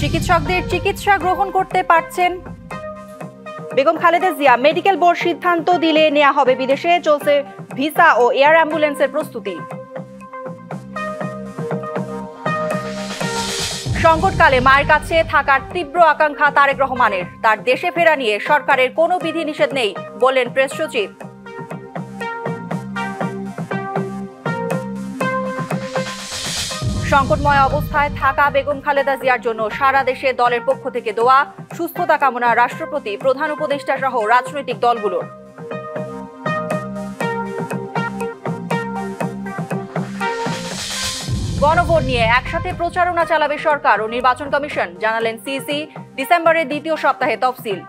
চিকিৎসকদের চিকিৎসা গ্রহণ করতে পারছেন বেগম খালেদা জিয়া। মেডিকেল বোর্ড সিদ্ধান্ত দিলে নেওয়া হবে বিদেশে। চলছে ভিসা ও এয়ার অ্যাম্বুলেন্সের প্রস্তুতি। সংকটকালে মায়ের কাছে থাকার তীব্র আকাঙ্ক্ষা তারেক রহমানের। তার দেশে ফেরা নিয়ে সরকারের কোনো বিধিনিষেধ নেই বললেন প্রেস সচিব। সংকটময় অবস্থায় থাকা বেগম খালেদা জিয়ার জন্য সারা দেশে দলের পক্ষ থেকে দোয়া, সুস্থতা কামনা রাষ্ট্রপতি, প্রধান উপদেষ্টা সহ রাজনৈতিক দলগুলোর। গণভোট নিয়ে একসাথে প্রচারণা চালাবে সরকার ও নির্বাচন কমিশন, জানালেন সিসি। ডিসেম্বরের দ্বিতীয় সপ্তাহে তফসিল।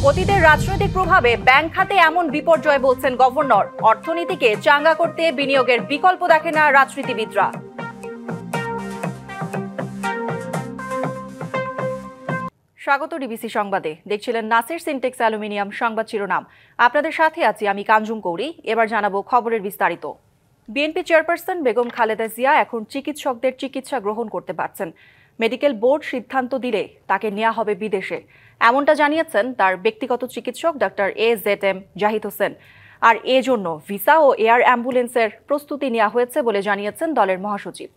অতীতের রাজনৈতিক প্রভাবে ব্যাংক খাতে এমন বিপর্যয় বলছেন গভর্নর। অর্থনীতিকে চাঙ্গা করতে বিনিয়োগের বিকল্প দেখে না রাজনীতিবিদরা। স্বাগত ডিবিসি সংবাদে। দেখছিলেন নাসির সিনটেক্স অ্যালুমিনিয়াম সংবাদ শিরোনাম। আপনাদের সাথে আছি আমি কাঞ্জুম কৌরি। এবার জানাবো খবরের বিস্তারিত। বিএনপি চেয়ারপারসন বেগম খালেদা জিয়া এখন চিকিৎসকদের চিকিৎসা গ্রহণ করতে পারছেন। মেডিকেল বোর্ড সিদ্ধান্ত দিলে তাকে নেওয়া হবে বিদেশে, এমনটা জানিয়েছেন তার ব্যক্তিগত চিকিৎসক ডাক্তার AZM জাহিদ হোসেন। আর এজন্য ভিসা ও এয়ার অ্যাম্বুলেন্সের প্রস্তুতি নেওয়া হয়েছে বলে জানিয়েছেন দলের মহাসচিব।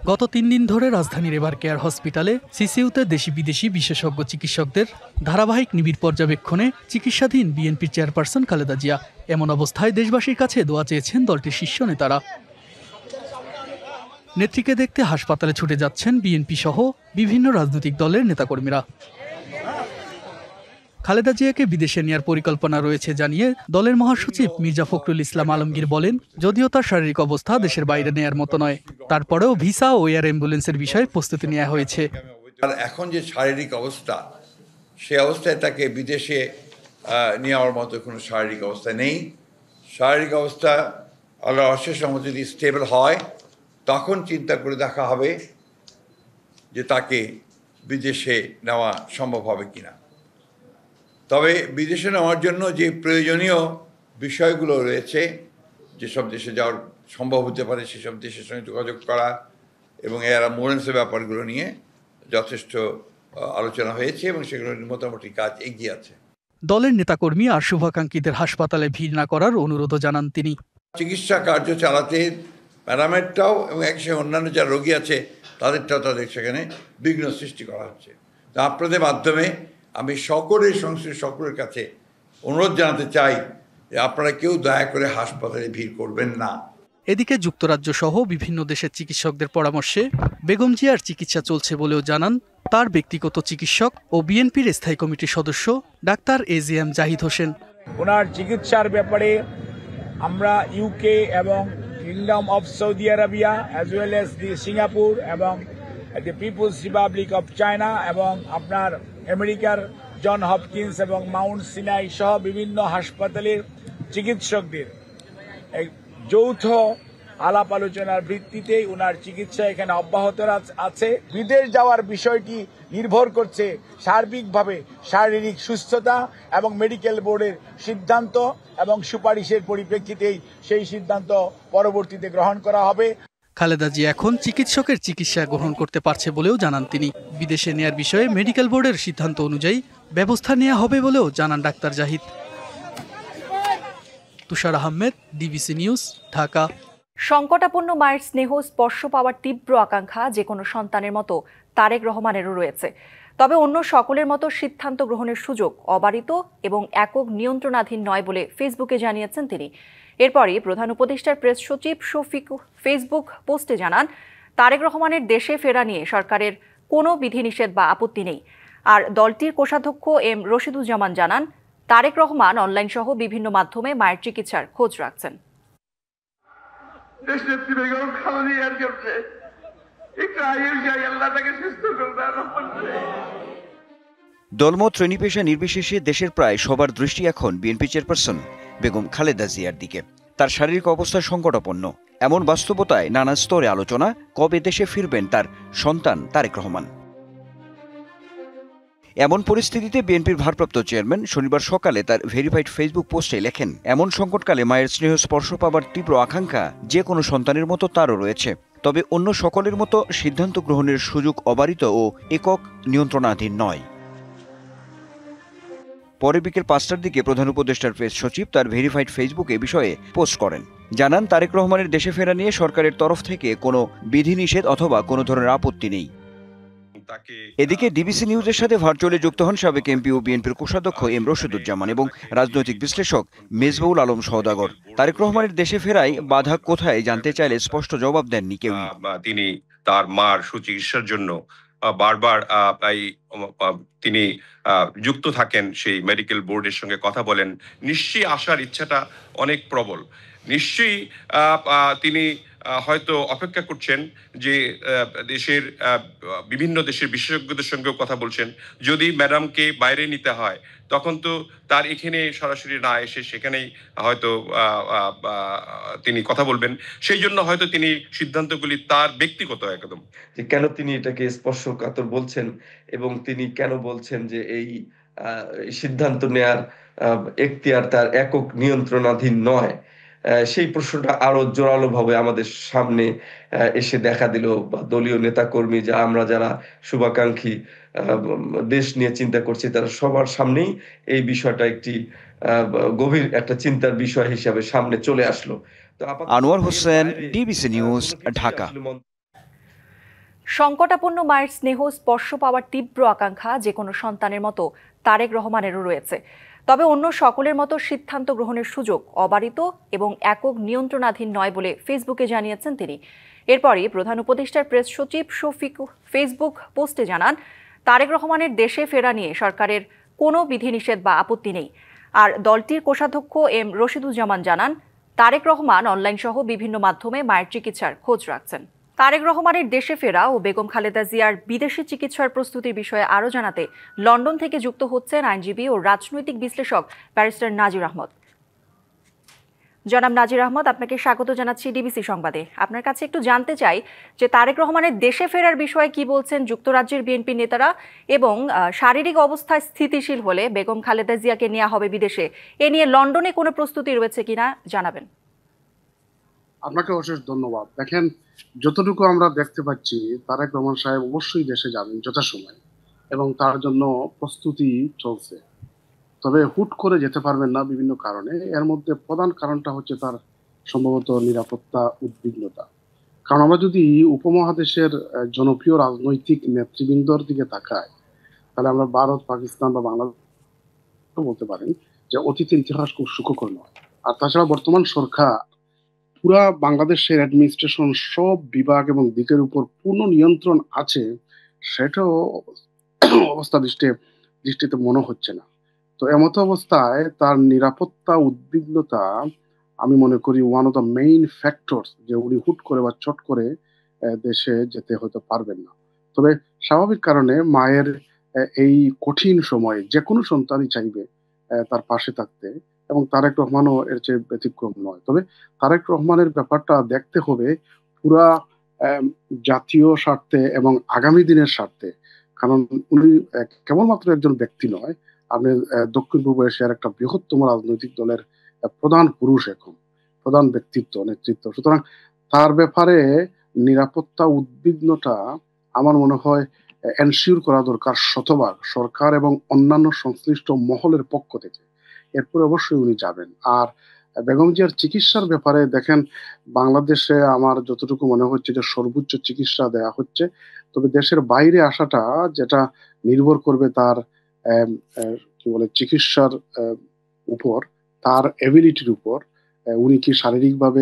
গত 3 দিন ধরে রাজধানীর এবার কেয়ার হসপিটালে সিসিইউতে দেশি বিদেশি বিশেষজ্ঞ চিকিৎসকদের ধারাবাহিক নিবিড় পর্যবেক্ষণে চিকিৎসাধীন বিএনপির চেয়ারপারসন খালেদা জিয়া। এমন অবস্থায় দেশবাসীর কাছে দোয়া চেয়েছেন দলটির শীর্ষ নেতারা। নেত্রীকে দেখতে হাসপাতালে ছুটে যাচ্ছেন বিএনপি সহ বিভিন্ন রাজনৈতিক দলের নেতাকর্মীরা। খালেদা জিয়াকে বিদেশে নেওয়ার পরিকল্পনা রয়েছে জানিয়ে দলের মহাসচিব মির্জা ফখরুল ইসলাম আলমগীর বলেন, যদিও তার শারীরিক অবস্থা দেশের বাইরে নেয়ার মতো নয়, তারপরেও ভিসা ও এয়ার অ্যাম্বুলেন্সের বিষয়ে প্রস্তুতি নেওয়া হয়েছে। আর এখন যে শারীরিক অবস্থা, সে অবস্থায় তাকে বিদেশে নেওয়ার মতো কোনো শারীরিক অবস্থা নেই। শারীরিক অবস্থা আল্লাহর অশেষ রহমতে যদি স্টেবল হয়, তখন চিন্তা করে দেখা হবে যে তাকে বিদেশে নেওয়া সম্ভব হবে কিনা। তবে বিদেশে নেওয়ার জন্য যে প্রয়োজনীয় বিষয়গুলো রয়েছে, যেসব দেশে যাওয়ার সম্ভব হতে পারে সেসব দেশের সঙ্গে যোগাযোগ করা এবং এর অ্যাম্বুলেন্সের ব্যাপারগুলো নিয়ে যথেষ্ট আলোচনা হয়েছে এবং সেগুলো মোটামুটি কাজ এগিয়ে আছে। দলের নেতাকর্মী আর শুভাকাঙ্ক্ষীদের হাসপাতালে ভিড় না করার অনুরোধও জানান তিনি। চিকিৎসা কার্য চালাতে প্যারামেডটাও এবং একসাথে অন্যান্য যারা রোগী আছে তাদের সেখানে বিঘ্ন সৃষ্টি করা হচ্ছে। তা আপনাদের মাধ্যমে আমি সকলের কাছে অনুরোধ জানাতে চাই যে আপনারা কেউ দয়া করে হাসপাতালে ভিড় করবেন না। এদিকে যুক্তরাজ্য সহ বিভিন্ন দেশের চিকিৎসকদের পরামর্শে বেগম জিয়ার চিকিৎসা চলছে বলেও জানান তার ব্যক্তিগত চিকিৎসক ও বিএনপির স্থায়ী কমিটির সদস্য ডাক্তার AZM জাহিদ হোসেন। ওনার চিকিৎসার ব্যাপারে আমরা ইউকে এবং kingdom of Saudi Arabia as well as the Singapore এবং দি পিপলস রিপাবলিক অফ চায়না এবং আপনার আমেরিকার জন হপকিন্স এবং মাউন্ট সিনাই সহ বিভিন্ন হাসপাতালের চিকিৎসকদের যৌথ আলাপ আলোচনার ভিত্তিতে ওনার চিকিৎসা এখানে অব্যাহত আছে। বিদেশ যাওয়ার বিষয়টি নির্ভর করছে সার্বিকভাবে শারীরিক সুস্থতা এবং মেডিকেল বোর্ডের সিদ্ধান্ত এবং সুপারিশের পরিপ্রেক্ষিতেই সেই সিদ্ধান্ত পরবর্তীতে গ্রহণ করা হবে। খালেদা জিয়া এখন চিকিৎসকের চিকিৎসা গ্রহণ করতে পারছে বলেও জানান তিনি। বিদেশে নেয়ার বিষয়ে মেডিকেল বোর্ডের সিদ্ধান্ত অনুযায়ী ব্যবস্থা নেওয়া হবে বলেও জানান ডাক্তার জাহিদ। তুষার আহমেদ, ডিবিসি নিউজ, ঢাকা। সংকটাপন্ন মায়ের স্নেহ স্পর্শ পাওয়ার তীব্র আকাঙ্ক্ষা যে কোনো সন্তানের মতো তারেক রহমানেরও রয়েছে। তবে অন্য সকলের মতো সিদ্ধান্ত গ্রহণের সুযোগ অবারিত এবং একক নিয়ন্ত্রণাধীন নয় বলে ফেসবুকে জানিয়েছেন তিনি। এরপরই প্রধান উপদেষ্টার প্রেস সচিব শফিক ফেসবুক পোস্টে জানান, তারেক রহমানের দেশে ফেরা নিয়ে সরকারের কোনো বিধিনিষেধ বা আপত্তি নেই। আর দলটির কোষাধ্যক্ষ এম রশিদুজ্জামান জানান, তারেক রহমান অনলাইন সহ বিভিন্ন মাধ্যমে মায়ের চিকিৎসার খোঁজ রাখছেন। দলমত শ্রেণী পেশা নির্বিশেষে দেশের প্রায় সবার দৃষ্টি এখন বিএনপি চেয়ারপারসন বেগম খালেদা জিয়ার দিকে। তার শারীরিক অবস্থা সংকটাপন্ন, এমন বাস্তবতায় নানা স্তরে আলোচনা কবে দেশে ফিরবেন তার সন্তান তারেক রহমান। এমন পরিস্থিতিতে বিএনপির ভারপ্রাপ্ত চেয়ারম্যান শনিবার সকালে তার ভেরিফাইড ফেসবুক পোস্টে লেখেন, এমন সংকটকালে মায়ের স্নেহ স্পর্শ পাবার তীব্র আকাঙ্ক্ষা যে কোনো সন্তানের মতো তারও রয়েছে। তবে অন্য সকলের মতো সিদ্ধান্ত গ্রহণের সুযোগ অবারিত ও একক নিয়ন্ত্রণাধীন নয়। পরে বিকেল 5টার দিকে প্রধান উপদেষ্টার প্রেস সচিব তার ভেরিফাইড ফেসবুকে বিষয়ে পোস্ট করেন। জানান, তারেক রহমানের দেশে ফেরা নিয়ে সরকারের তরফ থেকে কোনো বিধিনিষেধ অথবা কোনো ধরনের আপত্তি নেই। এদিকে ডিবিসি নিউজের সাথে ভার্চুয়ালি যুক্ত হন সাবেক এমপি ও বিএনপির কোষাধ্যক্ষ এম রশিদুজ্জামান এবং রাজনৈতিক বিশ্লেষক মেজবাউল আলম সওদাগর। তারেক রহমানের দেশে ফেরায় বাধা কোথায় জানতে চাইলে স্পষ্ট জবাব দেননি কেউ। তিনি তার মার সুচিকিৎসার জন্য বারবার তিনি যুক্ত থাকেন, সেই মেডিকেল বোর্ডের সঙ্গে কথা বলেন। নিশ্চয়ই আসার ইচ্ছাটা অনেক প্রবল। নিশ্চয়ই তিনি হয়তো অপেক্ষা করছেন যে দেশের বিভিন্ন দেশের বিশেষজ্ঞদের সঙ্গেও কথা বলছেন। যদি ম্যাডামকে বাইরে নিতে হয় তখন তো তার এখানে সরাসরি না এসে সেখানেই হয়তো তিনি কথা বলবেন। সেই জন্য হয়তো তিনি সিদ্ধান্তগুলি তার ব্যক্তিগত একদম যে কেন তিনি এটাকে স্পর্শকাতর বলছেন এবং তিনি কেন বলছেন যে এই সিদ্ধান্ত নেয়ার এখতিয়ার তার একক নিয়ন্ত্রণাধীন নয়, সেই প্রশ্নটা আরো জোরালো ভাবে আমাদের সামনে এসে দেখা দিল। দলীয় নেতাকর্মী আমরা যারা শুভাকাঙ্ক্ষী দেশ নিয়ে চিন্তা করছি, তারা সবার সামনেই এই বিষয়টা একটি গভীর একটা চিন্তার বিষয় হিসাবে সামনে চলে আসলো। Anwar Hossain, DBC news, Dhaka. সংকটাপন্ন মায়ের স্নেহ স্পর্শ পাওয়ার তীব্র আকাঙ্ক্ষা যে কোনো সন্তানের মতো তারেক রহমানেরও রয়েছে। তবে অন্য সকলের মতো সিদ্ধান্ত গ্রহণের সুযোগ অবারিত এবং একক নিয়ন্ত্রণাধীন নয় বলে ফেসবুকে জানিয়েছেন তিনি। এরপরই প্রধান উপদেষ্টার প্রেস সচিব শফিক ফেসবুক পোস্টে জানান, তারেক রহমানের দেশে ফেরা নিয়ে সরকারের কোনো বিধিনিষেধ বা আপত্তি নেই। আর দলটির কোষাধ্যক্ষ এম রশিদুজ্জামান জানান, তারেক রহমান অনলাইন সহ বিভিন্ন মাধ্যমে মায়ের চিকিৎসার খোঁজ রাখছেন। তারেক রহমানের দেশে ফেরা ও বেগম খালেদা জিয়ার বিদেশি চিকিৎসার প্রস্তুতির বিষয়ে আরও জানাতে লন্ডন থেকে যুক্ত হচ্ছেন আইনজীবী ও রাজনৈতিক বিশ্লেষক ব্যারিস্টার নাজির আহমদ। জনাব নাজির আহমদ, আপনাকে স্বাগত জানাচ্ছি ডিবিসি সংবাদে। আপনার কাছে একটু জানতে চাই যে তারেক রহমানের দেশে ফেরার বিষয়ে কি বলছেন যুক্তরাজ্যের বিএনপি নেতারা, এবং শারীরিক অবস্থায় স্থিতিশীল হলে বেগম খালেদা জিয়াকে নেওয়া হবে বিদেশে, এ নিয়ে লন্ডনে কোনো প্রস্তুতি রয়েছে কিনা জানাবেন। আপনাকে অশেষ ধন্যবাদ। দেখেন, যতটুকু আমরা দেখতে পাচ্ছি তারেক রহমান সাহেব অবশ্যই দেশে যাবেন যথাসময় এবং তার জন্য প্রস্তুতি চলছে। তবে হুট করে যেতে পারবেন না বিভিন্ন কারণে। এর মধ্যে প্রধান কারণটা হচ্ছে তার সম্ভবত নিরাপত্তা উদ্বিগ্নতা। কারণ আমরা যদি উপমহাদেশের জনপ্রিয় রাজনৈতিক নেতৃবৃন্দর দিকে তাকাই, তাহলে আমরা ভারত, পাকিস্তান বা বাংলাদেশ বলতে পারেন যে অতীতের ইতিহাস খুব সুখকর নয়। আর তাছাড়া বর্তমান সরকার পুরা বাংলাদেশের অ্যাডমিনিস্ট্রেশন সব বিভাগ এবং দিকের উপর পূর্ণ নিয়ন্ত্রণ আছে, সেটাও অবস্থা দৃষ্টিতে মনে হচ্ছে না। তো এমত অবস্থায় তার নিরাপত্তা উদ্বিগ্নতা আমি মনে করি one of the main factors, যে উনি হুট করে বা চট করে দেশে যেতে হতে পারবেন না। তবে স্বাভাবিক কারণে মায়ের এই কঠিন সময়ে যে কোনো সন্তানই চাইবে তার পাশে থাকতে, এবং তারেক রহমানও এর চেয়ে ব্যতিক্রম নয়। তবে তারেক রহমানের ব্যাপারটা দেখতে হবে পুরা জাতীয় স্বার্থে এবং আগামী দিনের স্বার্থে। কারণ উনি কেবলমাত্র একজন ব্যক্তি নয়, আপনি দক্ষিণ পূর্ব এশিয়ার একটা বৃহত্তম রাজনৈতিক দলের প্রধান পুরুষ, এখন প্রধান ব্যক্তিত্ব, নেতৃত্ব। সুতরাং তার ব্যাপারে নিরাপত্তা উদ্বিগ্নটা আমার মনে হয় এনশিওর করা দরকার শতভাগ সরকার এবং অন্যান্য সংশ্লিষ্ট মহলের পক্ষ থেকে। এরপরে অবশ্যই উনি যাবেন। আর বেগম জিয়ার চিকিৎসার ব্যাপারে দেখেন, বাংলাদেশে আমার যতটুকু মনে হচ্ছে যে সর্বোচ্চ চিকিৎসা দেয়া হচ্ছে। তবে দেশের বাইরে আসাটা যেটা নির্ভর করবে তার কি বলে চিকিৎসার উপর, তার এবিলিটির উপর, উনি কি শারীরিকভাবে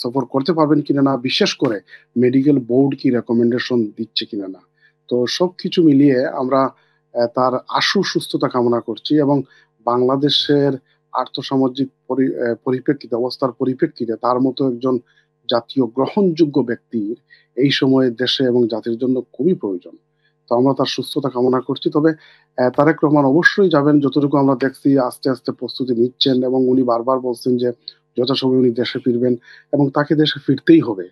সফর করতে পারবেন কিনা না, বিশেষ করে মেডিকেল বোর্ড কি রেকমেন্ডেশন দিচ্ছে কিনা না। তো সবকিছু মিলিয়ে আমরা তার আশু সুস্থতা কামনা করছি এবং বাংলাদেশের আর্থসামাজিক পরিপ্রেক্ষিতে, অবস্থার পরিপ্রেক্ষিতে তার মতো একজন জাতীয় গ্রহণযোগ্য ব্যক্তির এই সময়ে দেশে এবং জাতির জন্য খুবই প্রয়োজন। তো আমরা তার সুস্থতা কামনা করছি। তবে তারেক রহমান অবশ্যই যাবেন, যতটুকু আমরা দেখছি আস্তে আস্তে প্রস্তুতি নিচ্ছেন এবং উনি বারবার বলছেন যে যথাসময়ে উনি দেশে ফিরবেন এবং তাকে দেশে ফিরতেই হবে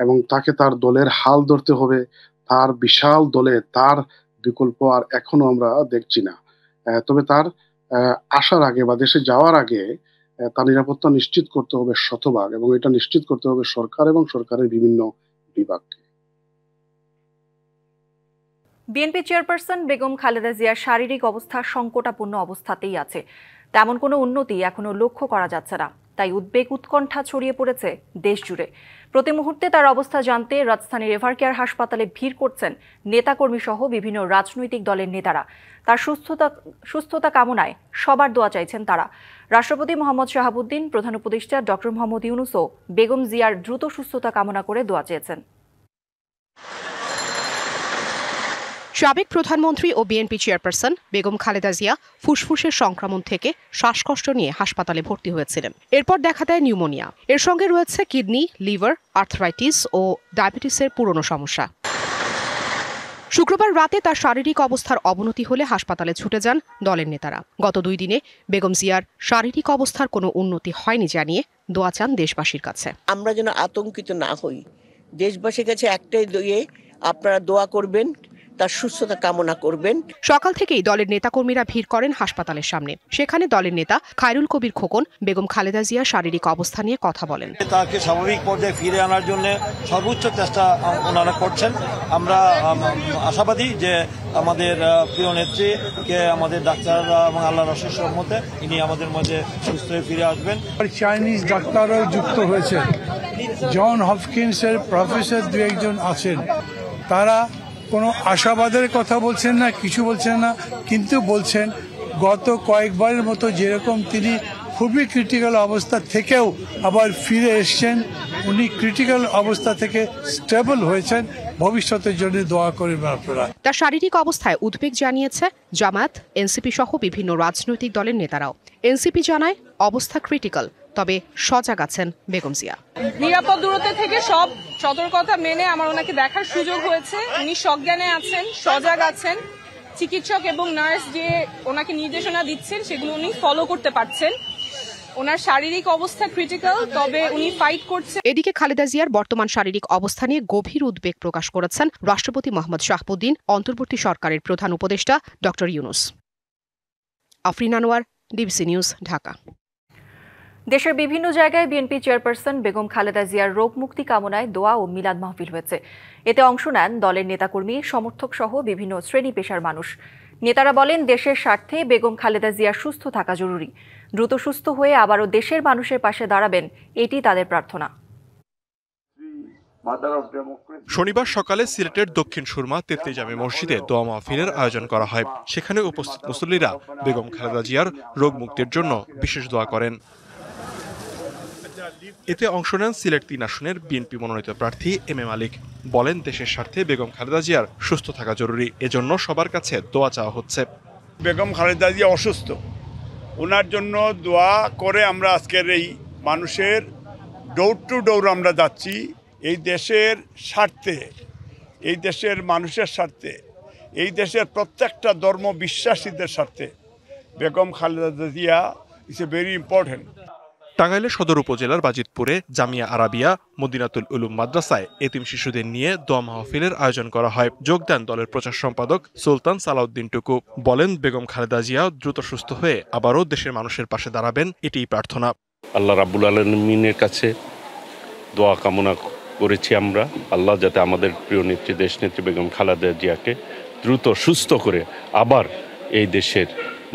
এবং তাকে তার দলের হাল ধরতে হবে। তার বিশাল দলে তার বিকল্প আর এখনো আমরা দেখছি না। তবে তার আসার আগে বা দেশে যাওয়ার আগে তার নিরাপত্তা নিশ্চিত করতে হবে শতভাগ, এবং এটা নিশ্চিত করতে হবে সরকার এবং সরকারের বিভিন্ন বিভাগকে। বিএনপি চেয়ারপারসন বেগম খালেদা জিয়ার শারীরিক অবস্থা সংকটাপন্ন অবস্থাতেই আছে। তেমন কোনো উন্নতি এখনো লক্ষ্য করা যাচ্ছে না, তাই উদ্বেগ উৎকণ্ঠা ছড়িয়ে পড়েছে দেশ জুড়ে। প্রতি মুহূর্তে তার অবস্থা জানতে রাজধানীর এভারকেয়ার হাসপাতালে ভিড় করছেন নেতাকর্মী সহ বিভিন্ন রাজনৈতিক দলের নেতারা। তার সুস্থতা কামনায় সবার দোয়া চাইছেন তারা। রাষ্ট্রপতি মোহাম্মদ শাহাবুদ্দিন, প্রধান উপদেষ্টা ডক্টর মোহাম্মদ ইউনূসও বেগম জিয়ার দ্রুত সুস্থতা কামনা করে দোয়া চেয়েছেন। সাবেক প্রধানমন্ত্রী ও বিএনপি চেয়ারপারসন বেগম খালেদা জিয়া ফুসফুসের সংক্রমণ থেকে শ্বাসকষ্ট নিয়ে হাসপাতালে ভর্তি হয়েছিলেন। এরপর দেখা দেয় নিউমোনিয়া। এর সঙ্গে রয়েছে কিডনি, লিভার, আর্থরাইটিস ও ডায়াবেটিসের পুরনো সমস্যা। শুক্রবার রাতে তার শারীরিক অবস্থার অবনতি হলে হাসপাতালে ছুটে যান দলের নেতারা। গত 2 দিনে বেগম জিয়ার শারীরিক অবস্থার কোনো উন্নতি হয়নি জানিয়ে দোয়া চান দেশবাসীর কাছে। আমরা যেন আতঙ্কিত না হই, দেশবাসীর কাছে একটাই দোয়া, আপনারা দোয়া করবেন, তার সুস্থতা কামনা করবেন। সকাল থেকেই দলের নেতাকর্মীরা ভিড় করেন হাসপাতালের সামনে। সেখানে দলের নেতা খায়রুল কবির খোকন বেগম খালেদা জিয়ার শারীরিক অবস্থা নিয়ে কথা বলেন। তাকে স্বাভাবিক পর্যায়ে ফিরে আনার জন্য সর্বোচ্চ চেষ্টা ওনারা করছেন। আমরা আশাবাদী যে আমাদের প্রিয় নেত্রীকে আমাদের ডাক্তাররা এবং আল্লাহর অশেষ রহমতে ইনি আমাদের মাঝে সুস্থ হয়ে ফিরে আসবেন। চাইনিজ ডাক্তাররাও যুক্ত হয়েছে, জন হপকিন্সের প্রফেসর 2-1 জন আছেন। তারা কোনো আশাবাদের কথা বলছেন না, কিছু বলছেন না, কিন্তু বলছেন গত কয়েকবারের মতো যেরকম তিনি খুবই ক্রিটিক্যাল অবস্থা থেকেও আবার ফিরে এসছেন, উনি ক্রিটিক্যাল অবস্থা থেকে স্টেবল হয়েছেন। ভবিষ্যতের জন্য দোয়া করবেন আপনারা। তার শারীরিক অবস্থায় উদ্বেগ জানিয়েছে জামায়াত, এনসিপি সহ বিভিন্ন রাজনৈতিক দলের নেতারাও। এনসিপি জানায় অবস্থা ক্রিটিক্যাল, তবে সজাগ আছেন বেগম জিয়া। নিরাপদ দূরত্ব থেকে সব সতর্কতা মেনে আমার ওনাকে দেখার সুযোগ হয়েছে। উনি সজ্ঞানে আছেন, সজাগ আছেন। চিকিৎসক এবং নার্স যে ওনাকে নির্দেশনা দিচ্ছেন সেগুলো উনি ফলো করতে পারছেন। ওনার শারীরিক অবস্থা ক্রিটিক্যাল, তবে উনি ফাইট করছেন। এদিকে খালেদা জিয়ার বর্তমান শারীরিক অবস্থা নিয়ে গভীর উদ্বেগ প্রকাশ করেছেন রাষ্ট্রপতি মোহাম্মদ শাহাবুদ্দিন, অন্তর্বর্তী সরকারের প্রধান উপদেষ্টা doctor Yunus. Afrin Anwar, DBC news, Dhaka. দেশের বিভিন্ন জায়গায় বিএনপি চেয়ারপারসন বেগম খালেদা জিয়ার রোগ মুক্তি কামনায় দোয়া ও মিলাদ মাহফিল হয়েছে। এতে অংশ নেন দলের নেতাকর্মী, সমর্থক সহ বিভিন্ন শ্রেণী পেশার মানুষ। নেতারা বলেন, দেশের স্বার্থে বেগম খালেদা জিয়ার সুস্থ থাকা জরুরি। দ্রুত সুস্থ হয়ে আবারও দেশের মানুষের পাশে দাঁড়াবেন, এটি তাদের প্রার্থনা। শনিবার সকালে সিলেটের দক্ষিণ সুরমা তেতলি জামে মসজিদে দোয়া মাহফিলের আয়োজন করা হয়। সেখানে উপস্থিত মুসল্লিরা বেগম খালেদা জিয়ার রোগ মুক্তির জন্য বিশেষ দোয়া করেন। এতে অংশ নেন সিলেট 3 আসনের বিএনপি মনোনীত প্রার্থী এম এ মালিক। বলেন, দেশের স্বার্থে বেগম খালেদা জিয়ার সুস্থ থাকা জরুরি, এজন্য সবার কাছে দোয়া চাওয়া হচ্ছে। বেগম খালেদা জিয়া অসুস্থ, ওনার জন্য দোয়া করে আমরা আজকের এই মানুষের ডোর টু ডোর আমরা যাচ্ছি। এই দেশের স্বার্থে, এই দেশের মানুষের স্বার্থে, এই দেশের প্রত্যেকটা ধর্ম বিশ্বাসীদের স্বার্থে Begum Khaleda Zia is a very important. টাঙ্গাইলের সদর উপজেলার বাজিতপুরে জামিয়া আরাবিয়া মদিনাতুল উলুম মাদ্রাসায় এতিম শিশুদের নিয়ে দোয়া মাহফিলের আয়োজন করা হয়। যোগ দেন দলের প্রচার সম্পাদক সুলতান সালাউদ্দিন টুকু। বলেন, বেগম খালেদা জিয়া দ্রুত সুস্থ হয়ে আবারও দেশের মানুষের পাশে দাঁড়াবেন, এটিই প্রার্থনা। আল্লাহ রাব্বুল আলামিনের কাছে দোয়া কামনা করেছি আমরা, আল্লাহ যাতে আমাদের প্রিয় নেত্রী, দেশনেত্রী বেগম খালেদা জিয়াকে দ্রুত সুস্থ করে আবার এই দেশের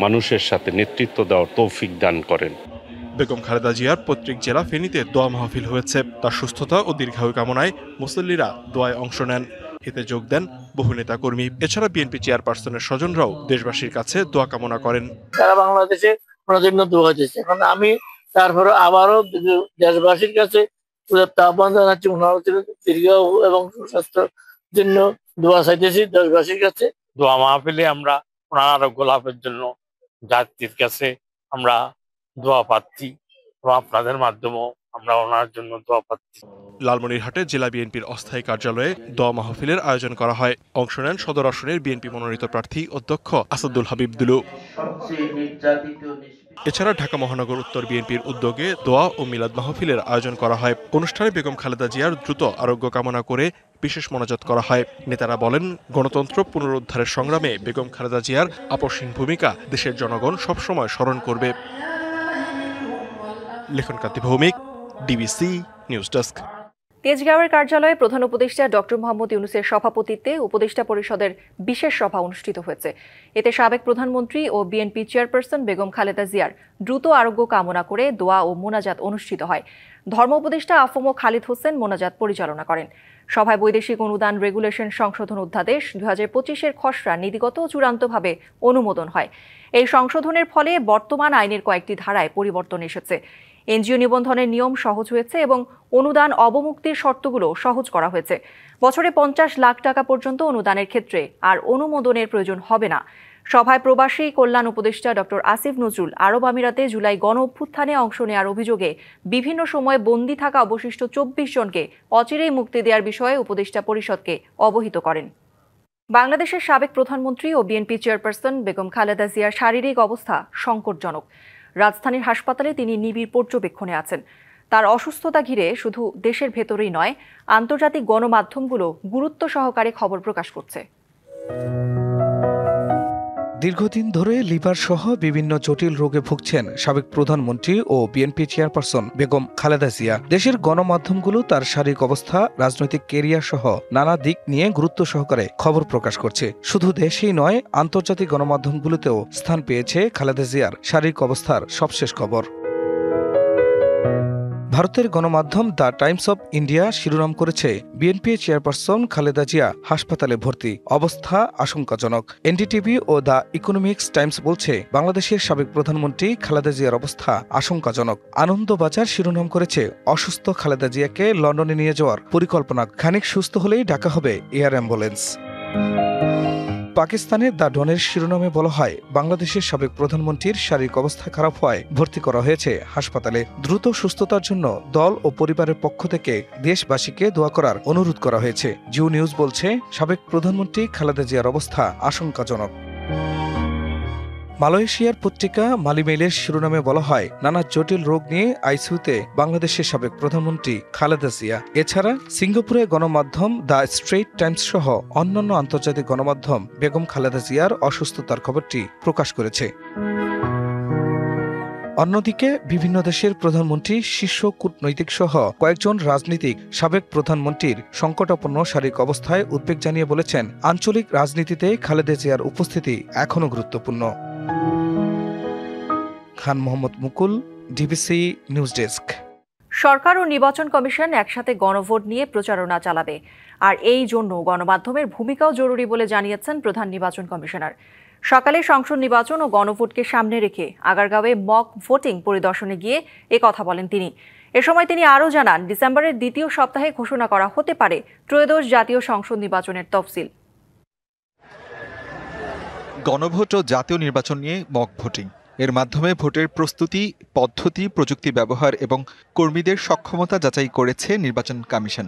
মানুষের সাথে নেতৃত্ব দেওয়ার তৌফিক দান করেন। বেগম খালেদা জিয়ার পৈতৃক জেলা ফেনীতে দোয়া মাহফিল হয়েছে। তার সুস্থতা ও দীর্ঘায়ু কামনায় মুসল্লিরা দোয়ায় অংশ নেন। এতে যোগ দেন বহু নেতা কর্মী। এছাড়া বিএনপি চেয়ারপারসনের স্বজনরাও দেশবাসীর কাছে দোয়া কামনা করেন। সারা বাংলাদেশে ওনার জন্য দোয়া দিচ্ছে। এখন আমি তারপরে আবারও দেশবাসীর কাছে আহ্বান জানাচ্ছি, ওনার দীর্ঘ এবং সুস্বাস্থ্যের জন্য দোয়া চাইতেছি দেশবাসীর কাছে। দোয়া মাহফিলে আমরা ওনার আরোগ্য লাভের জন্য জাতির কাছে আমরা দোয়া পাচ্ছি, আপনাদের মাধ্যমেও আমরা ওনার জন্য দোয়া পাচ্ছি। লালমনিরহাটে জেলা বিএনপির অস্থায়ী কার্যালয়ে দোয়া মাহফিলের আয়োজন করা হয়। অংশ নেন সদর আসনের বিএনপি মনোনীত প্রার্থী অধ্যক্ষ আসাদুল হাবিব দুলু। এছাড়া ঢাকা মহানগর উত্তর বিএনপির উদ্যোগে দোয়া ও মিলাদ মাহফিলের আয়োজন করা হয়। অনুষ্ঠানে বেগম খালেদা জিয়ার দ্রুত আরোগ্য কামনা করে বিশেষ মোনাজাত করা হয়। নেতারা বলেন, গণতন্ত্র পুনরুদ্ধারের সংগ্রামে বেগম খালেদা জিয়ার আপসহীন ভূমিকা দেশের জনগণ সবসময় স্মরণ করবে। Lekhonkanti Bhowmik, DBC news desk. তেজগাঁওয়ের কার্যালয়ে প্রধান উপদেষ্টা ডক্টর মোহাম্মদ ইউনূসের সভাপতিত্বে উপদেষ্টা পরিষদের বিশেষ সভা অনুষ্ঠিত হয়েছে। এতে সাবেক প্রধানমন্ত্রী ও বিএনপি চেয়ারপারসন বেগম খালেদা জিয়ার দ্রুত আরোগ্য কামনা করে দোয়া ও মোনাজাত অনুষ্ঠিত হয়। ধর্ম উপদেষ্টা আফম খালিদ হোসেন মোনাজাত পরিচালনা করেন। সভায় বৈদেশিক অনুদান রেগুলেশন সংশোধন অধ্যাদেশ 2025-এর খসড়া নীতিগত ও চূড়ান্তভাবে অনুমোদন হয়। এই সংশোধনের ফলে বর্তমান আইনের কয়েকটি ধারায় পরিবর্তন এসেছে। এনজিও নিবন্ধনের নিয়ম সহজ হয়েছে এবং অনুদান অবমুক্তির শর্তগুলো সহজ করা হয়েছে। বছরে 50 লাখ টাকা পর্যন্ত অনুদানের ক্ষেত্রে আর অনুমোদনের প্রয়োজন হবে না। সভায় প্রবাসী কল্যাণ উপদেষ্টা ডক্টর আসিফ নজরুল আরব আমিরাতে জুলাই গণ অভ্যুত্থানে অংশ নেওয়ার অভিযোগে বিভিন্ন সময়ে বন্দী থাকা অবশিষ্ট 24 জনকে অচিরেই মুক্তি দেওয়ার বিষয়ে উপদেষ্টা পরিষদকে অবহিত করেন। বাংলাদেশের সাবেক প্রধানমন্ত্রী ও বিএনপি চেয়ারপারসন বেগম খালেদা জিয়ার শারীরিক অবস্থা সংকটজনক। রাজধানীর হাসপাতালে তিনি নিবিড় পর্যবেক্ষণে আছেন। তার অসুস্থতা ঘিরে শুধু দেশের ভেতরেই নয়, আন্তর্জাতিক গণমাধ্যমগুলো গুরুত্ব সহকারে খবর প্রকাশ করছে। দীর্ঘদিন ধরে লিভার সহ বিভিন্ন জটিল রোগে ভুগছেন সাবেক প্রধানমন্ত্রী ও বিএনপি চেয়ারপারসন বেগম খালেদা জিয়া। দেশের গণমাধ্যমগুলো তার শারীরিক অবস্থা, রাজনৈতিক কেরিয়ার সহ নানা দিক নিয়ে গুরুত্ব সহকারে খবর প্রকাশ করছে। শুধু দেশেই নয়, আন্তর্জাতিক গণমাধ্যমগুলোতেও স্থান পেয়েছে খালেদা জিয়ার শারীরিক অবস্থার সবশেষ খবর। ভারতের গণমাধ্যম দ্য টাইমস অব ইন্ডিয়া শিরোনাম করেছে, বিএনপি চেয়ারপারসন খালেদা জিয়া হাসপাতালে ভর্তি, অবস্থা আশঙ্কাজনক। এনডিটিভি ও দ্য ইকোনমিক্স টাইমস বলছে, বাংলাদেশের সাবেক প্রধানমন্ত্রী খালেদা জিয়ার অবস্থা আশঙ্কাজনক। আনন্দবাজার শিরোনাম করেছে, অসুস্থ খালেদা জিয়াকে লন্ডনে নিয়ে যাওয়ার পরিকল্পনা, খানিক সুস্থ হলেই ডাকা হবে এয়ার অ্যাম্বুলেন্স। পাকিস্তানের দ্য ডনের শিরোনামে বলা হয়, বাংলাদেশের সাবেক প্রধানমন্ত্রীর শারীরিক অবস্থা খারাপ হওয়ায় ভর্তি করা হয়েছে হাসপাতালে। দ্রুত সুস্থতার জন্য দল ও পরিবারের পক্ষ থেকে দেশবাসীকে দোয়া করার অনুরোধ করা হয়েছে। জিও নিউজ বলছে, সাবেক প্রধানমন্ত্রী খালেদা জিয়ার অবস্থা আশঙ্কাজনক। মালয়েশিয়ার পত্রিকা মালিমেইলের শিরোনামে বলা হয়, নানা জটিল রোগ নিয়ে আইসিইউতে বাংলাদেশের সাবেক প্রধানমন্ত্রী খালেদা জিয়া। এছাড়া সিঙ্গাপুরে গণমাধ্যম দ্য স্ট্রেইট টাইমস সহ অন্যান্য আন্তর্জাতিক গণমাধ্যম বেগম খালেদা জিয়ার অসুস্থতার খবরটি প্রকাশ করেছে। অন্যদিকে বিভিন্ন দেশের প্রধানমন্ত্রী, শীর্ষ কূটনৈতিক সহ কয়েকজন রাজনীতিক সাবেক প্রধানমন্ত্রীর সংকটাপন্ন শারীরিক অবস্থায় উদ্বেগ জানিয়ে বলেছেন, আঞ্চলিক রাজনীতিতে খালেদা জিয়ার উপস্থিতি এখনও গুরুত্বপূর্ণ। খান মোহাম্মদ মুকুল, ডিবিসি নিউজ ডেস্ক। সরকার ও নির্বাচন কমিশন একসাথে গণভোট নিয়ে প্রচারণা চালাবে, আর এই জন্য গণমাধ্যমের ভূমিকাও জরুরি বলে জানিয়েছেন প্রধান নির্বাচন কমিশনার। সকালে সংসদ নির্বাচন ও গণভোটকে সামনে রেখে আগারগাঁওয়ে মক ভোটিং পরিদর্শনে গিয়ে কথা বলেন তিনি। এ সময় তিনি আরও জানান, ডিসেম্বরের দ্বিতীয় সপ্তাহে ঘোষণা করা হতে পারে ত্রয়োদশ জাতীয় সংসদ নির্বাচনের তফসিল। গণভোট ও জাতীয় নির্বাচন নিয়ে মক ভোটিং, এর মাধ্যমে ভোটের প্রস্তুতি, পদ্ধতি, প্রযুক্তি ব্যবহার এবং কর্মীদের সক্ষমতা যাচাই করেছে নির্বাচন কমিশন।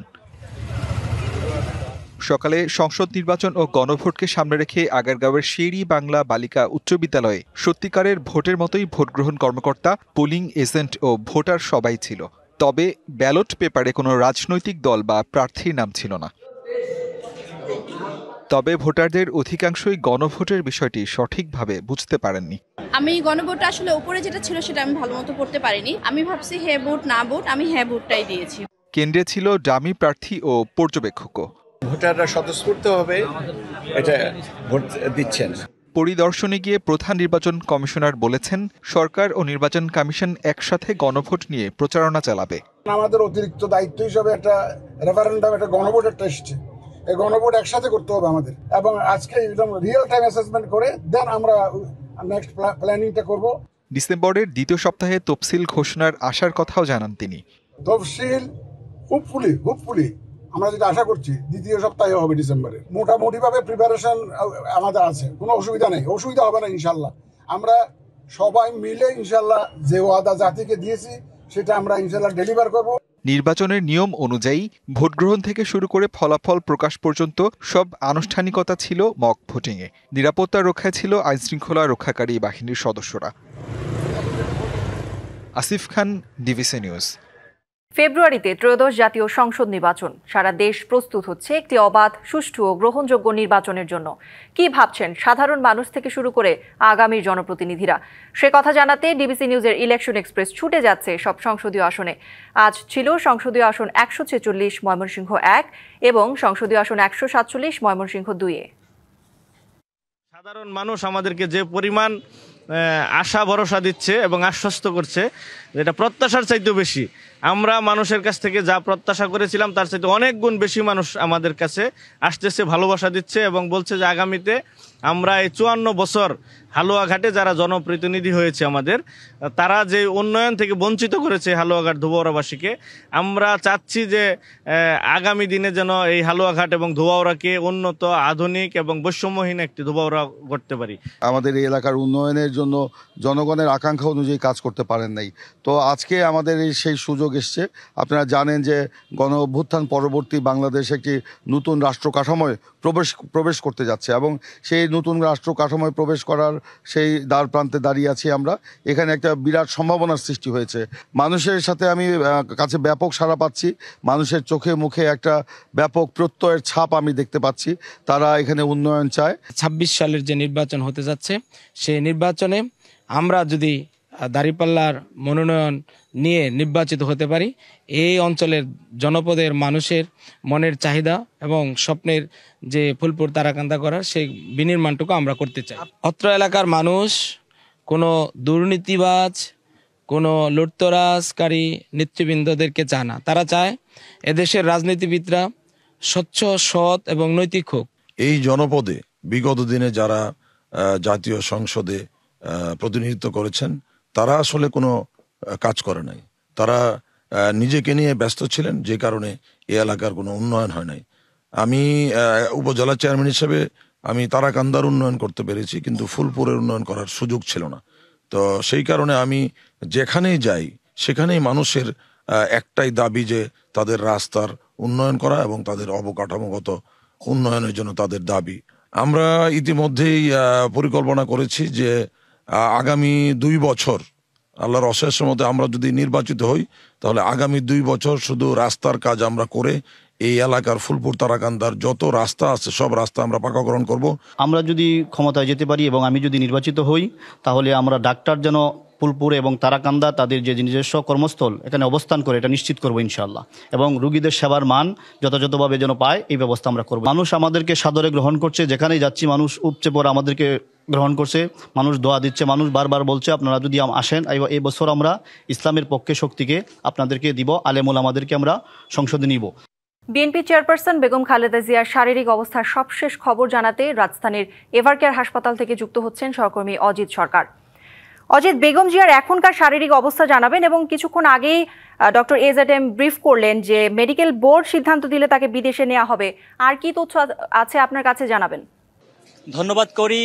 সকালে সংসদ নির্বাচন ও গণভোটকে সামনে রেখে আগারগাঁওয়ের শেরি বাংলা বালিকা উচ্চ বিদ্যালয়ে সত্যিকারের ভোটের মতোই ভোট গ্রহণ কর্মকর্তা, পোলিং এজেন্ট ও ভোটার সবাই ছিল। তবে ব্যালট পেপারে কোনো রাজনৈতিক দল বা প্রার্থীর নাম ছিল না। তবে ভোটারদের অধিকাংশই গণভোটের বিষয়টি সঠিকভাবে বুঝতে পারেননি। আমি গণভোটটা আসলে উপরে যেটা ছিল সেটা আমি ভালো মতো পড়তে পারিনি। আমি ভাবছি হ্যাঁ ভোট না ভোট, আমি হ্যাঁ ভোটটাই দিয়েছি। কেন্দ্রে ছিল ডামি প্রার্থী ও পর্যবেক্ষকও। ভোটাররা স্বতঃস্ফূর্তভাবে এটা ভোট দিচ্ছেন। পরিদর্শনে গিয়ে প্রধান নির্বাচন কমিশনার বলেছেন, সরকার ও নির্বাচন কমিশন একসাথে গণভোট নিয়ে প্রচারণা চালাবে। আমাদের অতিরিক্ত দায়িত্ব হিসেবে একটা রেফারেন্ডাম, একটা গণভোট একটা এসেছে, এই গণভোট একসাথে করতে হবে আমাদের, এবং আজকে একদম রিয়েল টাইম অ্যাসেসমেন্ট করে দেন আমরা নেক্সট প্ল্যানিংটা করব। ডিসেম্বরের দ্বিতীয় সপ্তাহে তফসিল ঘোষণার আশার কথাও জানান তিনি। তফসিল হুপফুলি আমরা যেটা আশা করছি দ্বিতীয় সপ্তাহে হবে ডিসেম্বরে। মোটামুটি ভাবে প্রিপারেশন আমাদের আছে, কোনো অসুবিধা নেই, অসুবিধা হবে না ইনশাল্লাহ। আমরা সবাই মিলে ইনশাল্লাহ যে ওয়াদা জাতিকে দিয়েছি সেটা আমরা ইনশাল্লাহ ডেলিভার করব। নির্বাচনের নিয়ম অনুযায়ী ভোট গ্রহণ থেকে শুরু করে ফলাফল প্রকাশ পর্যন্ত সব আনুষ্ঠানিকতা ছিল মক ভোটিংয়ে। নিরাপত্তা রক্ষায় ছিল আইনশৃঙ্খলা রক্ষাকারী বাহিনীর সদস্যরা। আসিফ খান, ডিভিসি নিউজ। ফেব্রুয়ারিতে ত্রয়োদশ জাতীয় সংসদ নির্বাচন। সারা দেশ প্রস্তুত হচ্ছে একটি অবাধ, সুষ্ঠু ও গ্রহণযোগ্য নির্বাচনের জন্য। কি ভাবছেন সাধারণ মানুষ থেকে শুরু করে আগামীর জনপ্রতিনিধিরা? সে কথা জানাতে ডিবিসি নিউজের ইলেকশন এক্সপ্রেস ছুটে যাচ্ছে সব সংসদীয় আসনে। আজ ছিল সংসদীয় আসন 146 ময়মনসিংহ 1 এবং সংসদীয় আসন 147 ময়মনসিংহ 2-এ। সাধারণ মানুষ আমাদেরকে যে পরিমাণ আশা ভরসা দিচ্ছে এবং আশ্বস্ত করছে, যেটা প্রত্যাশার চাইতেও বেশি। আমরা মানুষের কাছ থেকে যা প্রত্যাশা করেছিলাম তার চাইতে অনেক গুণ বেশি মানুষ আমাদের কাছে আসতেছে, ভালোবাসা দিচ্ছে এবং বলছে যে আগামীতে আমরা এই 54 বছর হালুয়াঘাটে যারা জনপ্রতিনিধি হয়েছে আমাদের, তারা যে উন্নয়ন থেকে বঞ্চিত করেছে হালুয়াঘাট ধোবাউড়াবাসীকে, আমরা চাচ্ছি যে আগামী দিনে যেন এই হালুয়াঘাট এবং ধোবাউড়াকে উন্নত, আধুনিক এবং বৈষম্যহীন একটি ধোবাউড়া করতে পারি। আমাদের এই এলাকার উন্নয়নের জন্য জনগণের আকাঙ্ক্ষা অনুযায়ী কাজ করতে পারেন নাই, তো আজকে আমাদের সেই সুযোগ এসছে। আপনারা জানেন যে গণ অভ্যুত্থান পরবর্তী বাংলাদেশ একটি নতুন রাষ্ট্র কাঠামোয় প্রবেশ করতে যাচ্ছে এবং সেই নতুন রাষ্ট্র কাঠামোয় প্রবেশ করার সেই দ্বার প্রান্তে দাঁড়িয়ে আছি আমরা। এখানে একটা বিরাট সম্ভাবনার সৃষ্টি হয়েছে। মানুষের সাথে আমি কাছে ব্যাপক সাড়া পাচ্ছি, মানুষের চোখে মুখে একটা ব্যাপক প্রত্যয়ের ছাপ আমি দেখতে পাচ্ছি। তারা এখানে উন্নয়ন চায়। 26 সালের যে নির্বাচন হতে যাচ্ছে, সেই নির্বাচনে আমরা যদি দাঁড়িপাল্লার মনোনয়ন নিয়ে নির্বাচিত হতে পারি, এই অঞ্চলের জনপদের মানুষের মনের চাহিদা এবং স্বপ্নের যে ফুলপুর তারাকান্দা করার সেই বিনির্মাণটুকু আমরা করতে চাই। অত্র এলাকার মানুষ কোনো দুর্নীতিবাজ, কোনো লুটতরাজকারী নেতৃবৃন্দদেরকে চায় না। তারা চায় এদেশের রাজনীতিবিদরা স্বচ্ছ, সৎ এবং নৈতিক হোক। এই জনপদে বিগত দিনে যারা জাতীয় সংসদে প্রতিনিধিত্ব করেছেন, তারা আসলে কোনো কাজ করে নাই। তারা নিজেকে নিয়ে ব্যস্ত ছিলেন, যে কারণে এই এলাকার কোনো উন্নয়ন হয় নাই। আমি উপজেলা চেয়ারম্যান হিসেবে আমি তারাকান্দার উন্নয়ন করতে পেরেছি, কিন্তু ফুলপুরের উন্নয়ন করার সুযোগ ছিল না। তো সেই কারণে আমি যেখানেই যাই সেখানেই মানুষের একটাই দাবি যে তাদের রাস্তার উন্নয়ন করা এবং তাদের অবকাঠামোগত উন্নয়নের জন্য তাদের দাবি। আমরা ইতিমধ্যেই পরিকল্পনা করেছি যে আগামী 2 বছর আল্লাহর অশেষ মতে আমরা যদি নির্বাচিত হই, তাহলে আগামী 2 বছর শুধু রাস্তার কাজ আমরা করে এই এলাকার ফুলপুর তারাকান্দার যত রাস্তা আছে সব রাস্তা আমরা পাকাকরণ করব। আমরা যদি ক্ষমতায় যেতে পারি এবং আমি যদি নির্বাচিত হই, তাহলে আমরা ডাক্তার যেন ফুলপুর এবং তারাকান্দা তাদের যে নিজস্ব কর্মস্থল এখানে অবস্থান করে এটা নিশ্চিত করবো ইনশাআল্লাহ, এবং রোগীদের সেবার মান যথাযথভাবে যেন পায় এই ব্যবস্থা আমরা করব। মানুষ আমাদেরকে সাদরে গ্রহণ করছে, যেখানেই যাচ্ছি মানুষ উপচে পড়ে আমাদেরকে গ্রহণ করছে, মানুষ দোয়া দিচ্ছে, মানুষ বারবার বলছে আপনারা যদি আসেন এই বছর আমরা ইসলামের পক্ষে শক্তিকে আপনাদেরকে দিব, আলেমুল আমাদেরকে আমরা সংসদে নিব। বিএনপি চেয়ারপারসন বেগম খালেদা জিয়ার শারীরিক অবস্থার সবশেষ খবর জানাতে রাজধানীর এভারকেয়ার হাসপাতাল থেকে যুক্ত হচ্ছেন সহকর্মী অজিত সরকার। অজিত, বেগম জিয়ার এখনকার শারীরিক অবস্থা জানাবেন এবং কিছুক্ষণ আগেই ডক্টর এজেডএম ব্রিফ করলেন যে মেডিকেল বোর্ড সিদ্ধান্ত দিলে তাকে বিদেশে নেওয়া হবে। আর কি তথ্য আছে আপনার কাছে জানাবেন? ধন্যবাদ করি।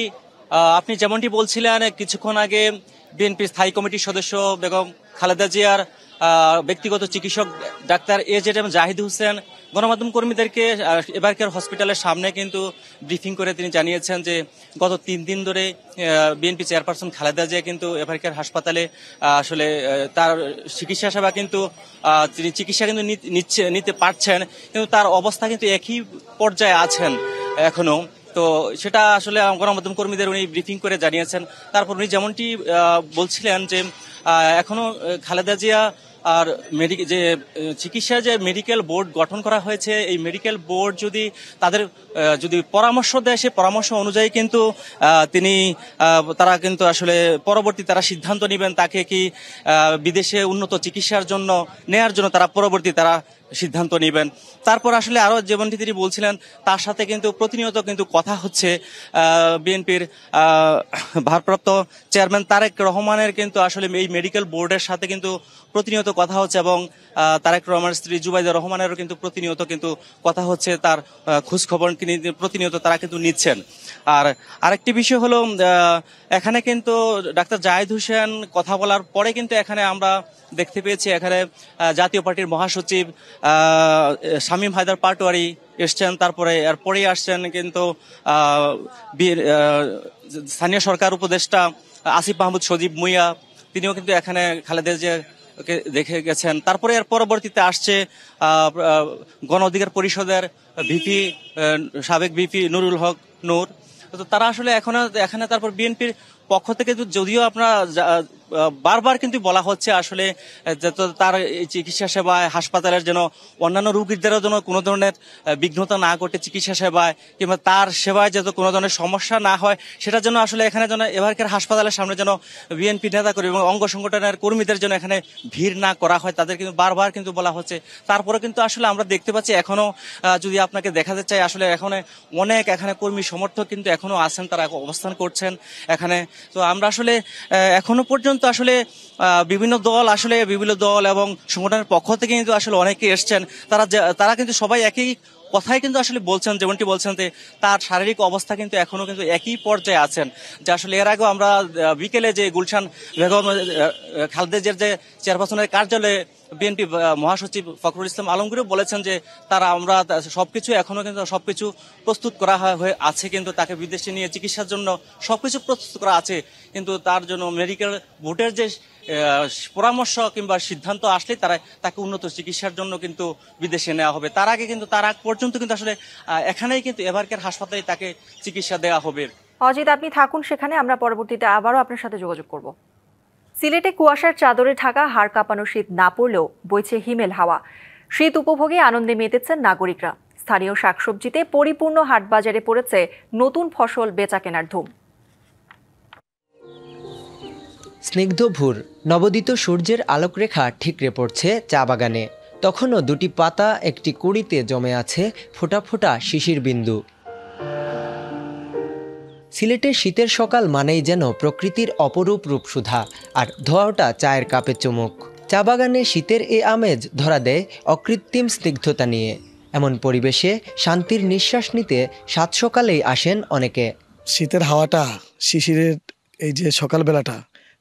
আপনি যেমনটি বলছিলেন কিছুক্ষণ আগে বিএনপি স্থায়ী কমিটির সদস্য বেগম খালেদা জিয়ার ব্যক্তিগত চিকিৎসক ডাক্তার এজেডএম জাহিদ হোসেন গণমাধ্যম কর্মীদেরকে এভারকেয়ার হসপিটালের সামনে কিন্তু ব্রিফিং করে তিনি জানিয়েছেন যে গত 3 দিন ধরে বিএনপি চেয়ারপারসন খালেদা জিয়া কিন্তু এভারকেয়ার হাসপাতালে আসলে তার চিকিৎসা সেবা কিন্তু তিনি চিকিৎসা কিন্তু নিতে পারছেন, কিন্তু তার অবস্থা কিন্তু একই পর্যায়ে আছেন এখনো। তো সেটা আসলে গণমাধ্যম কর্মীদের উনি ব্রিফিং করে জানিয়েছেন। তারপর উনি যেমনটি বলছিলেন যে এখনো খালেদা জিয়া আর যে চিকিৎসার যে মেডিকেল বোর্ড গঠন করা হয়েছে, এই মেডিকেল বোর্ড যদি তাদের যদি পরামর্শ দেয়, সেই পরামর্শ অনুযায়ী কিন্তু তারা কিন্তু আসলে পরবর্তী তারা সিদ্ধান্ত নেবেন তাকে কি বিদেশে উন্নত চিকিৎসার জন্য নেয়ার জন্য তারা পরবর্তী তারা সিদ্ধান্ত নেবেন। তারপর আসলে আরো যেমনটি তিনি বলছিলেন তার সাথে কিন্তু প্রতিনিয়ত কিন্তু কথা হচ্ছে বিএনপির ভারপ্রাপ্ত চেয়ারম্যান তারেক রহমানের কিন্তু আসলে এই মেডিকেল বোর্ডের সাথে কিন্তু প্রতিনিয়ত কথা হচ্ছে এবং তারেক রহমানের স্ত্রী জুবাইদা রহমানেরও কিন্তু প্রতিনিয়ত কিন্তু কথা হচ্ছে, তার খোঁজ খবর প্রতিনিয়ত তারা কিন্তু নিচ্ছেন। আর আরেকটি বিষয় হলো এখানে কিন্তু ডাক্তার জাহিদ হোসেন কথা বলার পরে কিন্তু এখানে আমরা দেখতে পেয়েছি এখানে জাতীয় পার্টির মহাসচিব শামীম হায়দার পাটোয়ারি এসছেন, তারপরে এরপরেই আসছেন কিন্তু স্থানীয় সরকার উপদেষ্টা আসিফ মাহমুদ সজীব মুইয়া, তিনিও কিন্তু এখানে খালেদা জিয়াকে দেখে গেছেন। তারপরে এর পরবর্তীতে আসছে গণ অধিকার পরিষদের ভিপি, সাবেক ভিপি নুরুল হক নূর। তো তারা আসলে এখানে তারপর বিএনপির পক্ষ থেকে যদিও আপনারা বারবার কিন্তু বলা হচ্ছে আসলে তার চিকিৎসা সেবায় হাসপাতালের যেন অন্যান্য রোগীদেরও যেন কোনো ধরনের বিঘ্নতা না ঘটে চিকিৎসা সেবায়, কিংবা তার সেবায় যাতে কোনো ধরনের সমস্যা না হয় সেটার জন্য আসলে এখানে যেন এবারকার হাসপাতালের সামনে যেন বিএনপি নেতাকর্মী এবং অঙ্গ সংগঠনের কর্মীদের জন্য এখানে ভিড় না করা হয়, তাদের কিন্তু বারবার কিন্তু বলা হচ্ছে। তারপরে কিন্তু আসলে আমরা দেখতে পাচ্ছি এখনো যদি আপনাকে দেখাতে চাই আসলে অনেক এখানে কর্মী সমর্থক কিন্তু এখনো আছেন, তারা অবস্থান করছেন এখানে। তো আমরা আসলে এখনো পর্যন্ত আসলে বিভিন্ন দল এবং সংগঠনের পক্ষ থেকে কিন্তু আসলে অনেকে এসছেন, তারা কিন্তু সবাই একই কথাই কিন্তু আসলে বলছেন, যেমনটি বলছেন যে তার শারীরিক অবস্থা কিন্তু এখনো কিন্তু একই পর্যায়ে আছেন। যে আসলে এর আগেও আমরা বিকেলে যে গুলশান বেগম খালেদা জিয়ার যে চেয়ারপারসনের কার্যালয়ে বিএনপি মহাসচিব ফখরুল ইসলাম আলমগীরও বলেছেন যে আমরা সবকিছু এখনো কিন্তু সবকিছু প্রস্তুত করা হয়ে আছে, কিন্তু তাকে বিদেশে নিয়ে চিকিৎসার জন্য সবকিছু প্রস্তুত করা আছে, কিন্তু তার জন্য মেডিকেল বোর্ডের যে পরামর্শ কিংবা সিদ্ধান্ত আসলে তাকে উন্নত চিকিৎসার জন্য কিন্তু বিদেশে নেওয়া হবে। তার আগ পর্যন্ত কিন্তু আসলে এখানেই কিন্তু এবারকার হাসপাতালে তাকে চিকিৎসা দেওয়া হবে। অজিত, আপনি থাকুন সেখানে, আমরা পরবর্তীতে আবারও আপনার সাথে যোগাযোগ করব। সিলেটে কুয়াশার চাদরে ঢাকা হাড় কাঁপানো শীত না পড়লেও বইছে হিমেল হাওয়া। শীত উপভোগে আনন্দে মেতেছেন নাগরিকরা। স্থানীয় শাকসবজিতে পরিপূর্ণ হাটবাজারে পড়েছে নতুন ফসল বেচা কেনার ধুম। স্নিগ্ধ ভোর, নবোদিত সূর্যের আলোকরেখা ঠিকরে পড়ছে চা বাগানে। তখনও দুটি পাতা একটি কুঁড়িতে জমে আছে ফোঁটা ফোঁটা শিশির বিন্দু। সিলেটের শীতের সকাল মানেই যেন প্রকৃতির অপরূপ রূপসুধা, আর ধোঁয়াটা চায়ের কাপে চুমুক। চা বাগানে শীতের এ আমেজ ধরা দেয় অকৃত্রিম স্নিগ্ধতা নিয়ে। এমন পরিবেশে শান্তির নিঃশ্বাস নিতে সাত সকালেই আসেন অনেকে। শীতের হাওয়াটা, শিশিরের এই যে সকালবেলাটা,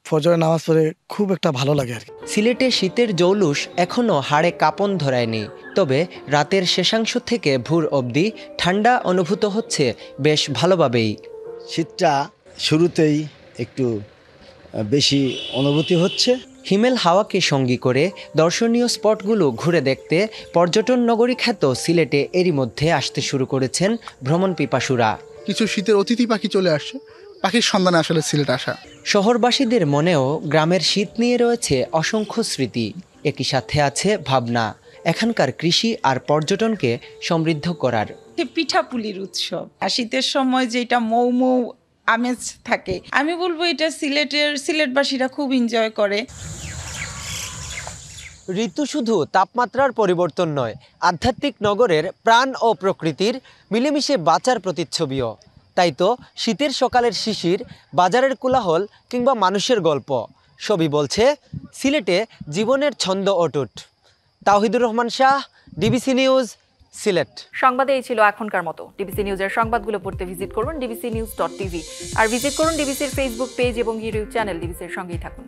ফজরের নামাজ পড়ে খুব একটা ভালো লাগে আর কি। সিলেটে শীতের জৌলুস এখনও হাড়ে কাঁপন ধরায়নি, তবে রাতের শেষাংশ থেকে ভোর অবধি ঠান্ডা অনুভূত হচ্ছে বেশ ভালোভাবেই। শীতটা শুরুতেই একটু বেশি অনুভূতি হচ্ছে। হিমেল হাওয়াকে সঙ্গী করে দর্শনীয় স্পটগুলো ঘুরে দেখতে পর্যটন নগরী খ্যাত সিলেটে এরই মধ্যে আসতে শুরু করেছেন ভ্রমণ পিপাসুরা। কিছু শীতের অতিথি পাখি চলে আসছে, পাখির সন্ধানে আসলে সিলেট আসা। শহরবাসীদের মনেও গ্রামের শীত নিয়ে রয়েছে অসংখ্য স্মৃতি, একই সাথে আছে ভাবনা এখানকার কৃষি আর পর্যটনকে সমৃদ্ধ করার। পিঠাপুলির উৎসব, আর শীতের সময় যেটা মৌ মৌ আমেজ থাকে, আমি বলবো এটা সিলেটবাসীরা খুব এনজয় করে। ঋতু শুধু তাপমাত্রার পরিবর্তন নয়, আধ্যাত্মিক নগরের প্রাণ ও প্রকৃতির মিলেমিশে বাঁচার প্রতিচ্ছবিও। তাই তো শীতের সকালের শিশির, বাজারের কোলাহল কিংবা মানুষের গল্প সবই বলছে সিলেটে জীবনের ছন্দ অটুট। Tawhidur Rahman Shah, DBC news, Sylhet. সংবাদে এই ছিল এখনকার মতো। ডিবিসি নিউজের সংবাদগুলো পড়তে ভিজিট করুন dbcnews.tv আর ভিজিট করুন ডিবিসির ফেসবুক পেজ এবং ইউটিউব চ্যানেল। ডিবিসির সঙ্গেই থাকুন।